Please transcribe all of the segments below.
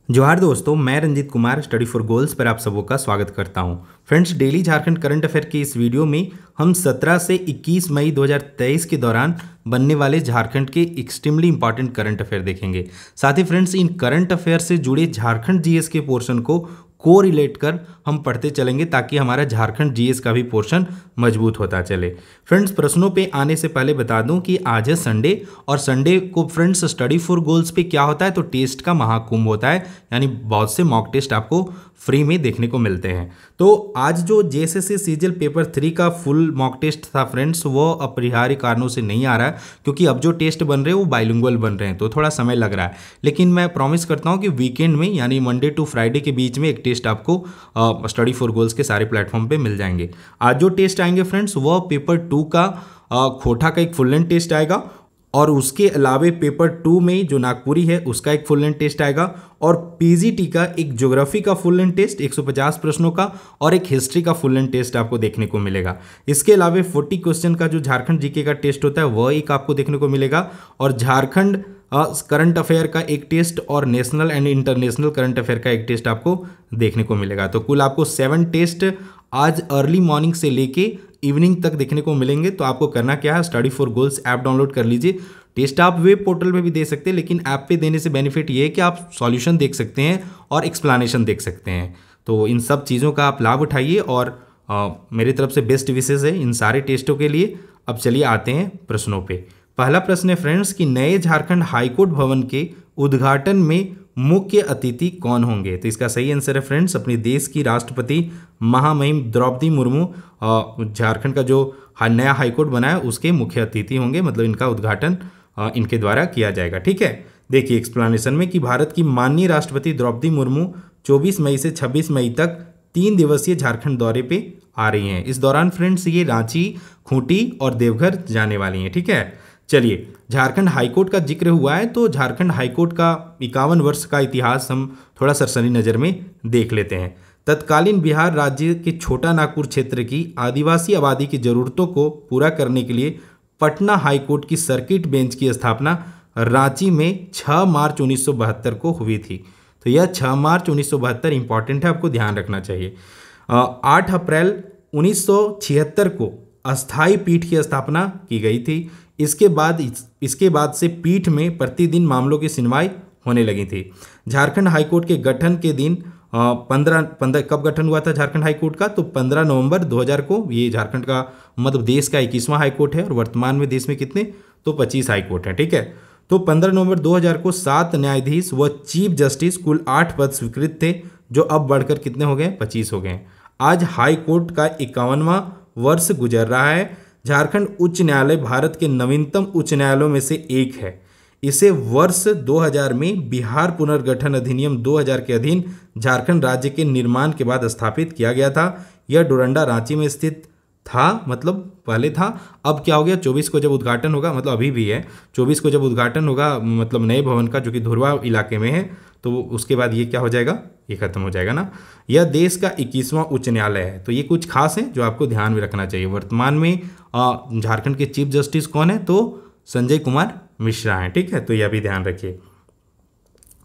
जोहार दोस्तों, मैं Ranjit Kumar study for goals पर आप सबों का स्वागत करता हूं। Friends, daily Jharkhand current affair की इस वीडियो में हम 17 से 21 मई 2023 के दौरान बनने वाले झारखंड के एक्सट्रीमली इंपॉर्टेंट करंट अफेयर देखेंगे। साथ ही फ्रेंड्स, इन करंट अफेयर से जुड़े झारखंड जीएस के पोर्शन को रिलेट कर हम पढ़ते चलेंगे ताकि हमारा झारखंड जीएस का भी पोर्शन मजबूत होता चले। फ्रेंड्स, प्रश्नों पे आने से पहले बता दूं कि आज है संडे और संडे को फ्रेंड्स स्टडी फॉर गोल्स पे क्या होता है तो टेस्ट का महाकुंभ होता है, यानी बहुत से मॉक टेस्ट आपको फ्री में देखने को मिलते हैं। तो आज जो जेएसएससी सीजीएल पेपर 3 का फुल मॉक टेस्ट था फ्रेंड्स, वो अपरिहार्य कारणों से नहीं आ रहा है क्योंकि अब जो टेस्ट बन रहे हैं वो बाइलिंगुअल बन रहे हैं, तो थोड़ा समय लग रहा है। लेकिन मैं प्रॉमिस करता हूं कि वीकेंड में यानी मंडे टू फ्राइडे के बीच में एक टेस्ट आपको स्टडी फॉर गोल्स के सारे प्लेटफॉर्म पे मिल जाएंगे। आज जो टेस्ट आएंगे फ्रेंड्स, वह पेपर 2 का खोटा का एक फुल लेंथ टेस्ट आएगा और उसके अलावे पेपर 2 में जो नागपुरी है उसका एक फुल लेंथ टेस्ट आएगा और पीजीटी का एक ज्योग्राफी का फुल लेंथ टेस्ट 150 प्रश्नों का और एक हिस्ट्री का फुल लेंथ टेस्ट आपको देखने को मिलेगा। इसके अलावे 40 क्वेश्चन का जो झारखंड जीके का टेस्ट होता है वह एक आपको देखने को मिलेगा और झारखंड करंट अफेयर का एक टेस्ट और national and international current affair का एक टेस्ट आपको देखने को मिलेगा। तो कुल आपको 7 टेस्ट आज अर्ली मॉर्निंग से लेके इवनिंग तक देखने को मिलेंगे। तो आपको करना क्या है, study for goals app download कर लीजिए। टेस्ट आप वेब पोर्टल पे भी दे सकते हैं, लेकिन ऐप पे देने से बेनिफिट ये है कि आप सॉल्यूशन देख सकते हैं और एक्सप्लेनेशन देख सकते हैं। तो इन सब चीज़ों का आप लाभ उठाइए और मेरी तरफ से बेस्ट विशेष है इन सारे टेस्टों के लिए। अब चलिए आते हैं प्रश्नों पे। पहला प्रश्न है फ्रेंड्स कि नए झारखंड हाईकोर्ट भवन के उद्घाटन में मुख्य अतिथि कौन होंगे। तो इसका सही आंसर है फ्रेंड्स, अपने देश की राष्ट्रपति महामहिम द्रौपदी मुर्मू झारखंड का जो नया हाईकोर्ट बना है उसके मुख्य अतिथि होंगे, मतलब इनका उद्घाटन इनके द्वारा किया जाएगा। ठीक है, देखिए एक्सप्लेनेशन में कि भारत की माननीय राष्ट्रपति द्रौपदी मुर्मू 24 मई से 26 मई तक 3 दिवसीय झारखंड दौरे पे आ रही हैं। इस दौरान फ्रेंड्स ये रांची, खूंटी और देवघर जाने वाली हैं। ठीक है, चलिए झारखंड हाईकोर्ट का जिक्र हुआ है तो झारखंड हाईकोर्ट का 51 वर्ष का इतिहास हम थोड़ा सरसरी नज़र में देख लेते हैं। तत्कालीन बिहार राज्य के छोटा नागपुर क्षेत्र की आदिवासी आबादी की ज़रूरतों को पूरा करने के लिए पटना हाईकोर्ट की सर्किट बेंच की स्थापना रांची में 6 मार्च 1972 को हुई थी। तो यह 6 मार्च 1972 इंपॉर्टेंट है, आपको ध्यान रखना चाहिए। 8 अप्रैल 1976 को अस्थाई पीठ की स्थापना की गई थी। इसके बाद से पीठ में प्रतिदिन मामलों की सुनवाई होने लगी थी। झारखंड हाईकोर्ट के गठन के दिन 15 कब गठन हुआ था झारखंड हाईकोर्ट का, तो 15 नवंबर 2000 को। ये झारखंड का मतलब देश का 21वां हाईकोर्ट है और वर्तमान में देश में कितने, तो 25 हाईकोर्ट हैं। ठीक है, तो 15 नवंबर 2000 को 7 न्यायाधीश व चीफ जस्टिस कुल 8 पद स्वीकृत थे, जो अब बढ़कर कितने हो गए, 25 हो गए। आज हाईकोर्ट का 51वां वर्ष गुजर रहा है। झारखंड उच्च न्यायालय भारत के नवीनतम उच्च न्यायालयों में से एक है। इसे वर्ष 2000 में बिहार पुनर्गठन अधिनियम 2000 के अधीन झारखंड राज्य के निर्माण के बाद स्थापित किया गया था। यह डोरंडा रांची में स्थित था, मतलब पहले था, अब क्या हो गया, 24 को जब उद्घाटन होगा, मतलब अभी भी है, 24 को जब उद्घाटन होगा मतलब नए भवन का जो कि धुरवा इलाके में है, तो उसके बाद ये क्या हो जाएगा, ये खत्म हो जाएगा ना। यह देश का 21वां उच्च न्यायालय है। तो ये कुछ खास है जो आपको ध्यान में रखना चाहिए। वर्तमान में झारखंड के चीफ जस्टिस कौन है, तो संजय कुमार मिश्रा हैं। ठीक है, तो यह भी ध्यान रखिए।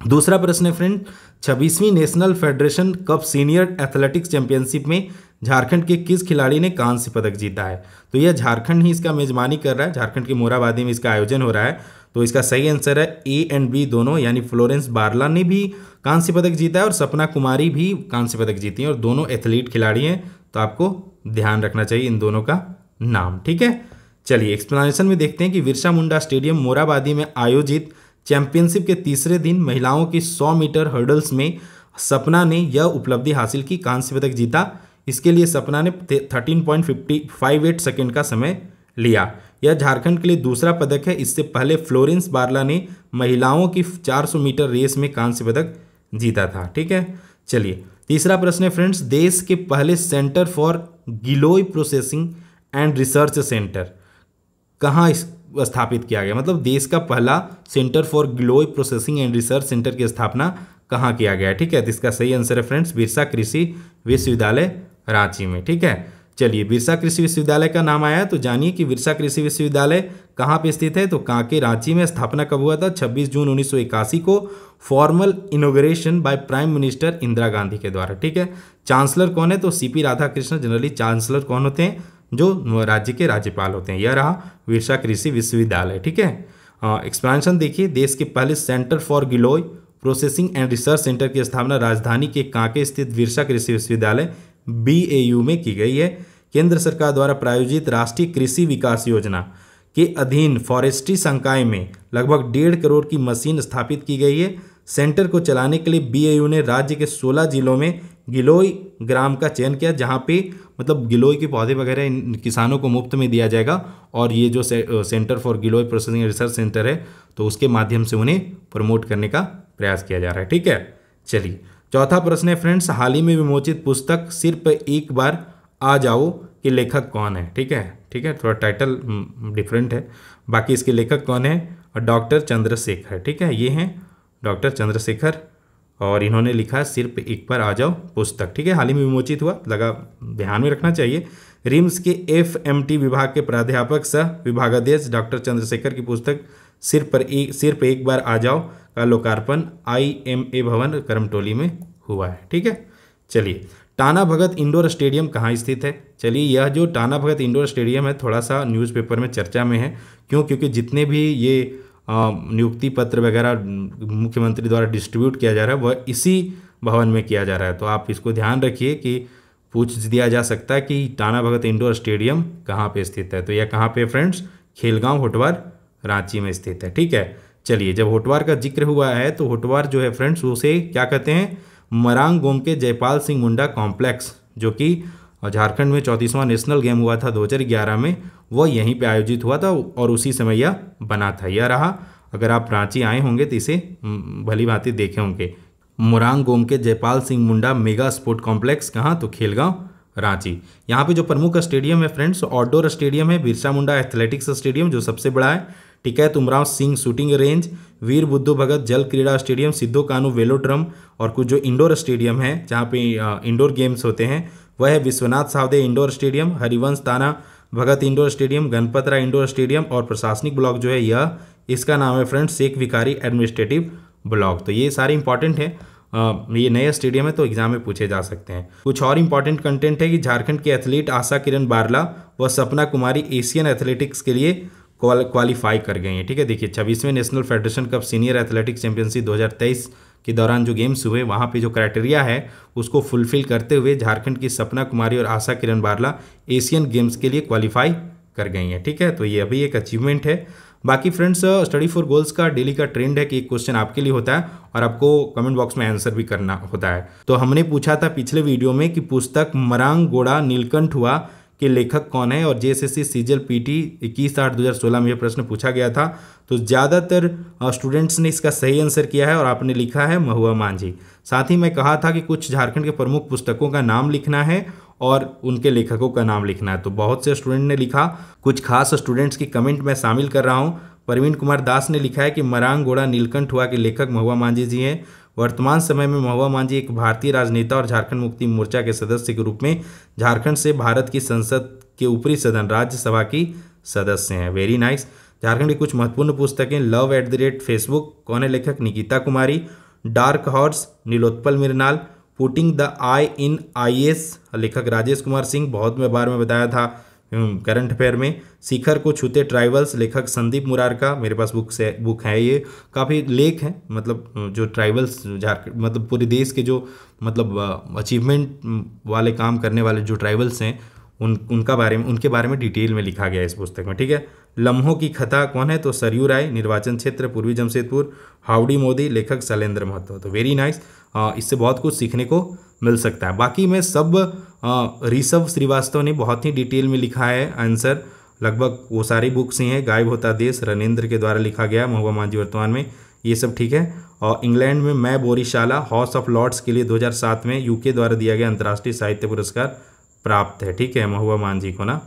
दूसरा प्रश्न है फ्रेंड, 26वीं national federation cup senior athletics championship में झारखंड के किस खिलाड़ी ने कांस्य पदक जीता है। तो यह झारखंड ही इसका मेजबानी कर रहा है, झारखंड के मोरहाबादी में इसका आयोजन हो रहा है। तो इसका सही आंसर है ए एंड बी दोनों, यानी फ्लोरेंस बारला ने भी कांस्य पदक जीता है और सपना कुमारी भी कांस्य पदक जीती हैं और दोनों एथलीट खिलाड़ी हैं। तो आपको ध्यान रखना चाहिए इन दोनों का नाम। ठीक है, चलिए एक्सप्लेनेशन में देखते हैं कि बिरसा मुंडा स्टेडियम मोरहाबादी में आयोजित चैंपियनशिप के तीसरे दिन महिलाओं की 100 मीटर हर्डल्स में सपना ने यह उपलब्धि हासिल की, कांस्य पदक जीता। इसके लिए सपना ने 13.58 सेकेंड का समय लिया। यह झारखंड के लिए दूसरा पदक है। इससे पहले फ्लोरेंस बारला ने महिलाओं की 400 मीटर रेस में कांस्य पदक जीता था। ठीक है, चलिए तीसरा प्रश्न है फ्रेंड्स, देश के पहले centre for giloy processing and research centre कहाँ स्थापित किया गया, मतलब देश का पहला centre for giloy processing and research centre की स्थापना कहाँ किया गया है। ठीक है, तो इसका सही आंसर है फ्रेंड्स बिरसा कृषि विश्वविद्यालय रांची में। ठीक है, चलिए बिरसा कृषि विश्वविद्यालय का नाम आया तो जानिए कि बिरसा कृषि विश्वविद्यालय कहाँ पे स्थित है, तो कांके रांची में। स्थापना कब हुआ था, 26 जून 1981 को। Formal inauguration by prime minister Indira Gandhi के द्वारा। ठीक है, चांसलर कौन है? तो सीपी राधाकृष्णन। जनरली चांसलर कौन होते हैं? जो राज्य के राज्यपाल होते हैं। यह रहा विरसा कृषि विश्वविद्यालय। ठीक है, एक्सपेंशन देखिए, देश के पहले centre for giloy processing and research centre की स्थापना राजधानी के कांके स्थित विरसा कृषि विश्वविद्यालय BAU में की गई है। केंद्र सरकार द्वारा प्रायोजित राष्ट्रीय कृषि विकास योजना के अधीन फॉरेस्ट्री संकाय में लगभग 1.5 करोड़ की मशीन स्थापित की गई है। सेंटर को चलाने के लिए BAU ने राज्य के 16 जिलों में गिलोय ग्राम का चयन किया, जहां पे मतलब गिलोय के पौधे वगैरह इन किसानों को मुफ्त में दिया जाएगा। और ये जो centre for giloy processing research centre है, तो उसके माध्यम से उन्हें प्रमोट करने का प्रयास किया जा रहा है। ठीक है, चलिए चौथा प्रश्न है फ्रेंड्स, हाल ही में विमोचित पुस्तक सिर्फ एक बार आ जाओ के लेखक कौन है? ठीक है, ठीक है, थोड़ा टाइटल डिफरेंट है, बाकी इसके लेखक कौन है? डॉक्टर चंद्रशेखर। ठीक है, ये हैं डॉक्टर चंद्रशेखर और इन्होंने लिखा सिर्फ एक बार आ जाओ पुस्तक। ठीक है, हाल ही में विमोचित हुआ, लगा ध्यान में रखना चाहिए। रिम्स के FMT विभाग के प्राध्यापक सह विभागाध्यक्ष डॉक्टर चंद्रशेखर की पुस्तक सिर्फ एक बार आ जाओ का लोकार्पण IMA भवन करमटोली में हुआ है। ठीक है, चलिए टाना भगत इंडोर स्टेडियम कहाँ स्थित है? चलिए, यह जो टाना भगत इंडोर स्टेडियम है थोड़ा सा न्यूज़पेपर में चर्चा में है। क्यों? क्योंकि जितने भी ये नियुक्ति पत्र वगैरह मुख्यमंत्री द्वारा डिस्ट्रीब्यूट किया जा रहा है वह इसी भवन में किया जा रहा है। तो आप इसको ध्यान रखिए कि पूछ दिया जा सकता है कि टाना भगत इंडोर स्टेडियम कहाँ पे स्थित है। तो यह कहाँ पे फ्रेंड्स? खेलगांव होटवार रांची में स्थित है। ठीक है, चलिए जब होटवार का जिक्र हुआ है तो होटवार जो है फ्रेंड्स उसे क्या कहते हैं? मरांग गोम के जयपाल सिंह मुंडा कॉम्प्लेक्स, जो कि झारखंड में 34वां नेशनल गेम हुआ था 2011 में, वह यहीं पे आयोजित हुआ था और उसी समय यह बना था। यह रहा, अगर आप रांची आए होंगे तो इसे भली भांति देखे होंगे। मोरांग गोम के Jaipal Singh Munda mega sport complex, कहाँ? तो खेलगांव रांची। यहाँ पे जो प्रमुख स्टेडियम है फ्रेंड्स, आउटडोर स्टेडियम है बिरसा मुंडा एथलेटिक्स स्टेडियम जो सबसे बड़ा है। ठीक है, तुमराव सिंह शूटिंग रेंज, वीर बुद्धू भगत जल क्रीड़ा स्टेडियम, सिद्धू कानू वेलोड्रम, और कुछ जो इंडोर स्टेडियम है जहाँ पे इंडोर गेम्स होते हैं वह है विश्वनाथ सावदे इंडोर स्टेडियम, हरिवंश ताना भगत इंडोर स्टेडियम, गणपत राय इंडोर स्टेडियम, और प्रशासनिक ब्लॉक जो है यह इसका नाम है friends Sheikh Bhikhari administrative block. तो ये सारे इंपॉर्टेंट है, ये नया स्टेडियम है तो एग्जाम में पूछे जा सकते हैं। कुछ और इंपॉर्टेंट कंटेंट है कि झारखंड की एथलीट आशा किरण बारला व सपना कुमारी एशियन एथलेटिक्स के लिए क्वालिफाई कर गई हैं। ठीक है, देखिए 26वें national federation cup senior athletics championship 2023 के दौरान जो गेम्स हुए वहाँ पे जो क्राइटेरिया है उसको फुलफिल करते हुए झारखंड की सपना कुमारी और आशा किरण बारला एशियन गेम्स के लिए क्वालिफाई कर गई हैं। ठीक है, तो ये अभी एक अचीवमेंट है। बाकी फ्रेंड्स स्टडी फॉर गोल्स का डेली का ट्रेंड है कि एक क्वेश्चन आपके लिए होता है और आपको कमेंट बॉक्स में आंसर भी करना होता है। तो हमने पूछा था पिछले वीडियो में कि पुस्तक मरांग गोड़ा नीलकंठ हुआ के लेखक कौन है, और JSSC सीजल PT 21/8/2016 में यह प्रश्न पूछा गया था। तो ज़्यादातर स्टूडेंट्स ने इसका सही आंसर किया है और आपने लिखा है महुआ मांझी। साथ ही मैं कहा था कि कुछ झारखंड के प्रमुख पुस्तकों का नाम लिखना है और उनके लेखकों का नाम लिखना है। तो बहुत से स्टूडेंट ने लिखा, कुछ खास स्टूडेंट्स की कमेंट मैं शामिल कर रहा हूँ। प्रवीण कुमार दास ने लिखा है कि मरांग गोड़ा नीलकंठ हुआ के लेखक महुआ मांझी जी हैं। वर्तमान समय में महुआ मांझी एक भारतीय राजनेता और झारखंड मुक्ति मोर्चा के सदस्य के रूप में झारखंड से भारत की संसद के ऊपरी सदन राज्यसभा की सदस्य हैं। Very nice. झारखंड की कुछ महत्वपूर्ण पुस्तकें, लव @ फेसबुक, कौन है लेखक? Nikita Kumari, dark horse Nilotpal Mrinal, putting the eye in IAS लेखक राजेश कुमार सिंह, बहुत बार मैं बताया था करंट अफेयर में। शिखर को छूते ट्राइबल्स लेखक संदीप मुरारका, मेरे पास बुक है, ये काफ़ी लेख हैं, मतलब जो ट्राइबल्स झारखंड मतलब पूरे देश के जो मतलब अचीवमेंट वाले काम करने वाले जो ट्राइबल्स हैं उनके बारे में डिटेल में लिखा गया है इस पुस्तक में। ठीक है, लम्हों की कथा, कौन है? तो सरयू राय, निर्वाचन क्षेत्र पूर्वी जमशेदपुर, हाउडी मोदी लेखक शैलेंद्र महतो। तो वेरी नाइस, इससे बहुत कुछ सीखने को मिल सकता है। बाकी मैं सब ऋषभ श्रीवास्तव ने बहुत ही डिटेल में लिखा है आंसर, लगभग वो सारी बुक्स ही हैं। गायब होता देश रणेंद्र के द्वारा लिखा गया, महुआ मांझी वर्तमान में, ये सब ठीक है। और इंग्लैंड में मैं बोरीशाला हाउस ऑफ लॉर्ड्स के लिए 2007 में UK द्वारा दिया गया अंतर्राष्ट्रीय साहित्य पुरस्कार प्राप्त है। ठीक है, महुआ मांझी को ना।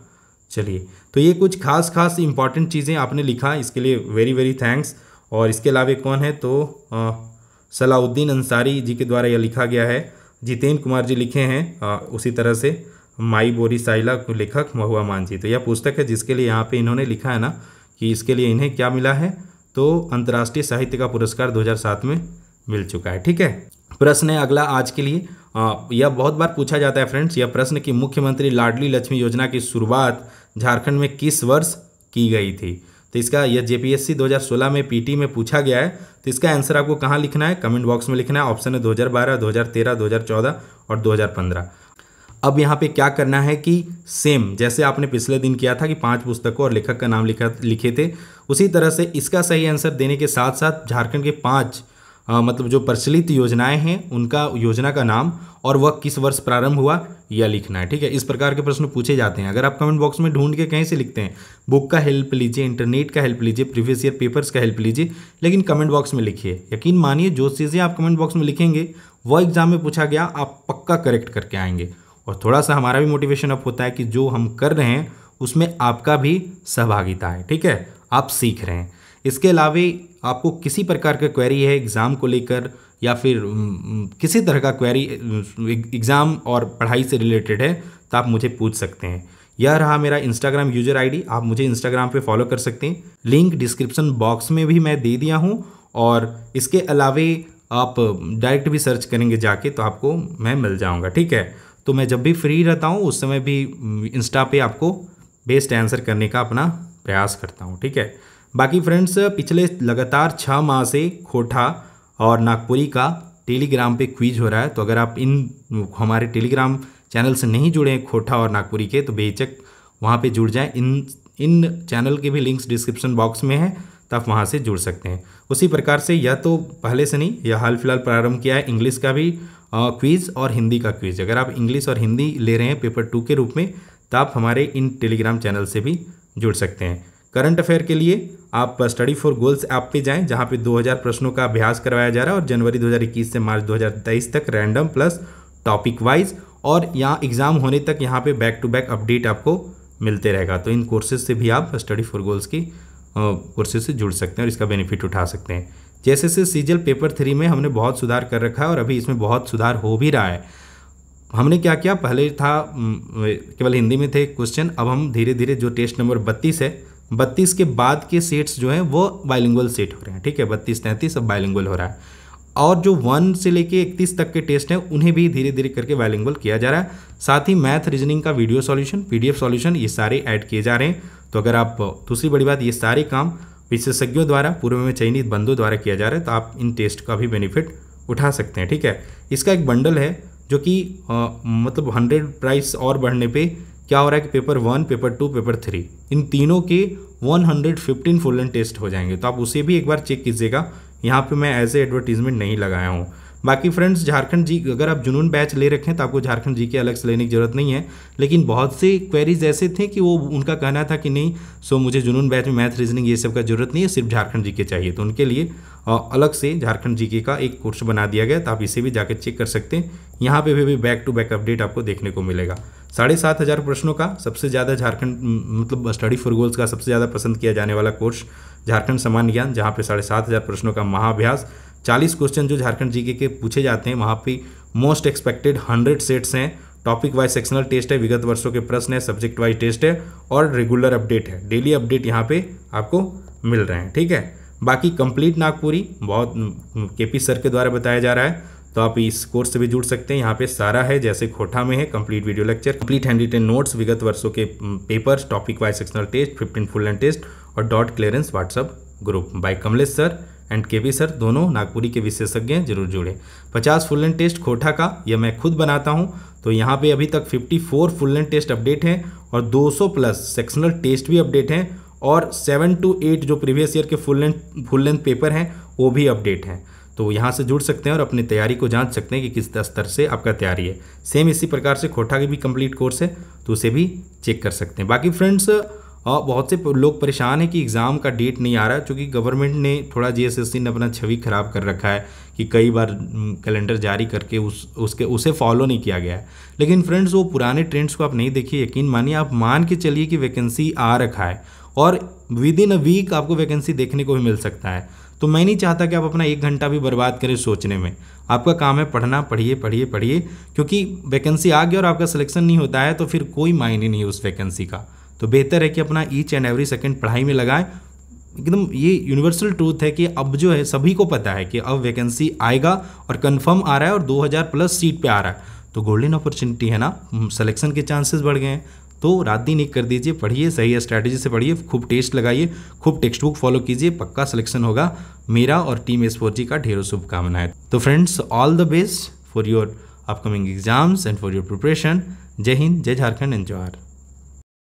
चलिए, तो ये कुछ खास इंपॉर्टेंट चीज़ें आपने लिखा, इसके लिए वेरी वेरी थैंक्स। और इसके अलावा कौन है? तो सलाउद्दीन अंसारी जी के द्वारा यह लिखा गया है। जितेंद्र कुमार जी लिखे हैं उसी तरह से माई बोरीसाइला लेखक महुआ मांझी। तो यह पुस्तक है जिसके लिए यहाँ पे इन्होंने लिखा है ना कि इसके लिए इन्हें क्या मिला है, तो अंतर्राष्ट्रीय साहित्य का पुरस्कार 2007 में मिल चुका है। ठीक है, प्रश्न है अगला आज के लिए। यह बहुत बार पूछा जाता है फ्रेंड्स, यह प्रश्न कि मुख्यमंत्री लाडली लक्ष्मी योजना की शुरुआत झारखंड में किस वर्ष की गई थी। तो इसका यह जेपीएससी 2016 में पीटी में पूछा गया है। तो इसका आंसर आपको कहाँ लिखना है, कमेंट बॉक्स में लिखना है। ऑप्शन है 2012, 2013, 2014 और 2015। अब यहाँ पे क्या करना है कि सेम जैसे आपने पिछले दिन किया था कि 5 पुस्तकों और लेखक का नाम लिखे थे, उसी तरह से इसका सही आंसर देने के साथ साथ झारखंड के 5 मतलब जो प्रचलित योजनाएं हैं उनका योजना का नाम और वह किस वर्ष प्रारंभ हुआ यह लिखना है। ठीक है, इस प्रकार के प्रश्न पूछे जाते हैं। अगर आप कमेंट बॉक्स में ढूंढ के कहीं से लिखते हैं, बुक का हेल्प लीजिए, इंटरनेट का हेल्प लीजिए, प्रीवियस ईयर पेपर्स का हेल्प लीजिए, लेकिन कमेंट बॉक्स में लिखिए। यकीन मानिए जो चीज़ें आप कमेंट बॉक्स में लिखेंगे वह एग्जाम में पूछा गया आप पक्का करेक्ट करके आएंगे। और थोड़ा सा हमारा भी मोटिवेशन अप होता है कि जो हम कर रहे हैं उसमें आपका भी सहभागिता है। ठीक है, आप सीख रहे हैं। इसके अलावा आपको किसी प्रकार का क्वेरी है एग्ज़ाम को लेकर या फिर किसी तरह का क्वेरी एग्ज़ाम और पढ़ाई से रिलेटेड है तो आप मुझे पूछ सकते हैं। यह रहा मेरा इंस्टाग्राम यूजर आईडी, आप मुझे इंस्टाग्राम पे फॉलो कर सकते हैं। लिंक डिस्क्रिप्शन बॉक्स में भी मैं दे दिया हूँ और इसके अलावा आप डायरेक्ट भी सर्च करेंगे जाके तो आपको मैं मिल जाऊँगा। ठीक है, तो मैं जब भी फ्री रहता हूँ उस समय भी इंस्टा पे आपको बेस्ट आंसर करने का अपना प्रयास करता हूँ। ठीक है, बाकी फ्रेंड्स पिछले लगातार 6 माह से खोटा और नागपुरी का टेलीग्राम पे क्विज हो रहा है। तो अगर आप इन हमारे टेलीग्राम चैनल से नहीं जुड़े हैं खोटा और नागपुरी के तो बेहिचक वहाँ पे जुड़ जाएं। इन चैनल के भी लिंक्स डिस्क्रिप्शन बॉक्स में है तो आप वहाँ से जुड़ सकते हैं। उसी प्रकार से यह तो पहले से नहीं, यह हाल फिलहाल प्रारंभ किया है इंग्लिश का भी क्विज़ और हिंदी का क्विज़। अगर आप इंग्लिश और हिंदी ले रहे हैं पेपर 2 के रूप में तो आप हमारे इन टेलीग्राम चैनल से भी जुड़ सकते हैं। करंट अफेयर के लिए आप स्टडी फॉर गोल्स ऐप पे जाएं जहां पे 2000 प्रश्नों का अभ्यास करवाया जा रहा है और जनवरी 2021 से मार्च 2023 तक रैंडम प्लस टॉपिक वाइज और यहाँ एग्ज़ाम होने तक यहाँ पे बैक टू बैक अपडेट आपको मिलते रहेगा। तो इन कोर्सेज से भी आप स्टडी फॉर गोल्स की कोर्सेज से जुड़ सकते हैं और इसका बेनिफिट उठा सकते हैं। जैसे से सीजीएल पेपर 3 में हमने बहुत सुधार कर रखा है और अभी इसमें बहुत सुधार हो भी रहा है। हमने क्या किया, पहले था केवल हिंदी में थे क्वेश्चन, अब हम धीरे धीरे जो टेस्ट नंबर 32 है 32 के बाद के सेट्स जो हैं वो बाइलिंगुअल सेट हो रहे हैं। ठीक है, 32-33 अब बाइलिंगुअल हो रहा है और जो 1 से लेके 31 तक के टेस्ट हैं उन्हें भी धीरे धीरे करके बाइलिंगुअल किया जा रहा है। साथ ही मैथ रीजनिंग का वीडियो सॉल्यूशन, पीडीएफ सॉल्यूशन ये सारे ऐड किए जा रहे हैं। तो अगर आप दूसरी बड़ी बात, ये सारे काम विशेषज्ञों द्वारा पूर्व में चयनित बंदों द्वारा किया जा रहा है तो आप इन टेस्ट का भी बेनिफिट उठा सकते हैं। ठीक है, इसका एक बंडल है जो कि मतलब 100 प्राइस और बढ़ने पे क्या हो रहा है कि पेपर 1, पेपर 2, पेपर 3 इन तीनों के 115 फुल एंड टेस्ट हो जाएंगे। तो आप उसे भी एक बार चेक कीजिएगा, यहाँ पे मैं एज ए एडवर्टीजमेंट नहीं लगाया हूँ। बाकी फ्रेंड्स झारखंड जी अगर आप जुनून बैच ले रखें तो आपको झारखंड जी के अलग से लेने की ज़रूरत नहीं है, लेकिन बहुत से क्वेरीज ऐसे थे कि वो उनका कहना था कि नहीं मुझे जुनून बैच में मैथ रीजनिंग ये सब का जरूरत नहीं है, सिर्फ झारखंड जी के चाहिए। तो उनके लिए अलग से झारखंड जी के का एक कोर्स बना दिया गया, तो आप इसे भी जाकर चेक कर सकते हैं। यहाँ पे भी बैक टू बैक अपडेट आपको देखने को मिलेगा। 7500 प्रश्नों का सबसे ज़्यादा झारखंड मतलब स्टडी फॉर गोल्स का सबसे ज़्यादा पसंद किया जाने वाला कोर्स झारखंड सामान्य ज्ञान, जहाँ पे 7500 प्रश्नों का महाअभ्यास, 40 क्वेश्चन जो झारखंड जीके के पूछे जाते हैं वहाँ पे मोस्ट एक्सपेक्टेड 100 सेट्स हैं, टॉपिक वाइज सेक्शनल टेस्ट है, विगत वर्षों के प्रश्न है, सब्जेक्ट वाइज टेस्ट है और रेगुलर अपडेट है। डेली अपडेट यहाँ पे आपको मिल रहे हैं। ठीक है, बाकी कंप्लीट नागपुरी बहुत केपी सर के द्वारा बताया जा रहा है, तो आप इस कोर्स से भी जुड़ सकते हैं। यहाँ पे सारा है, जैसे खोटा में है complete video lecture, complete hand written notes, विगत वर्षों के papers, topic wise sectional test, 15 full end test और doubt clearance WhatsApp group by Kamlesh sir and KP sir, दोनों नागपुरी के विशेषज्ञ हैं, जरूर जुड़े। 50 फुल एंड टेस्ट खोटा का यह मैं खुद बनाता हूँ, तो यहाँ पे अभी तक 54 फुल एंड टेस्ट अपडेट हैं और 200 प्लस सेक्शनल टेस्ट भी अपडेट हैं और 7 to 8 जो प्रीवियस ईयर के फुल लेंथ पेपर हैं वो भी अपडेट हैं। तो यहाँ से जुड़ सकते हैं और अपनी तैयारी को जांच सकते हैं कि किस स्तर से आपका तैयारी है। सेम इसी प्रकार से खोटा की भी कंप्लीट कोर्स है, तो उसे भी चेक कर सकते हैं। बाकी फ्रेंड्स बहुत से लोग परेशान हैं कि एग्ज़ाम का डेट नहीं आ रहा है, क्योंकि गवर्नमेंट ने थोड़ा जीएसएससी ने अपना छवि खराब कर रखा है कि कई बार कैलेंडर जारी करके उसे फॉलो नहीं किया गया है। लेकिन फ्रेंड्स वो पुराने ट्रेंड्स को आप नहीं देखिए, यकीन मानिए, आप मान के चलिए कि वैकेंसी आ रखा है और विद इन अ वीक आपको वैकेंसी देखने को भी मिल सकता है। तो मैं नहीं चाहता कि आप अपना 1 घंटा भी बर्बाद करें सोचने में। आपका काम है पढ़ना, पढ़िए पढ़िए पढ़िए, क्योंकि वैकेंसी आ गया और आपका सिलेक्शन नहीं होता है तो फिर कोई मायने नहीं है उस वैकेंसी का। तो बेहतर है कि अपना ईच एंड एवरी सेकंड पढ़ाई में लगाएं, एकदम ये यूनिवर्सल ट्रूथ है कि अब जो है सभी को पता है कि अब वैकेंसी आएगा और कंफर्म आ रहा है और 2000 प्लस सीट पे आ रहा है, तो गोल्डन अपॉर्चुनिटी है ना, सिलेक्शन के चांसेस बढ़ गए हैं। तो रात दिन एक कर दीजिए, पढ़िए, सही स्ट्रैटेजी से पढ़िए, खूब टेस्ट लगाइए, खूब टेक्स्ट बुक फॉलो कीजिए, पक्का सिलेक्शन होगा। मेरा और टीम S4G का ढेरों शुभकामनाएं। तो friends, all the best for your upcoming exams and for your preparation. जय हिंद, जय झारखंड एंड जोहार।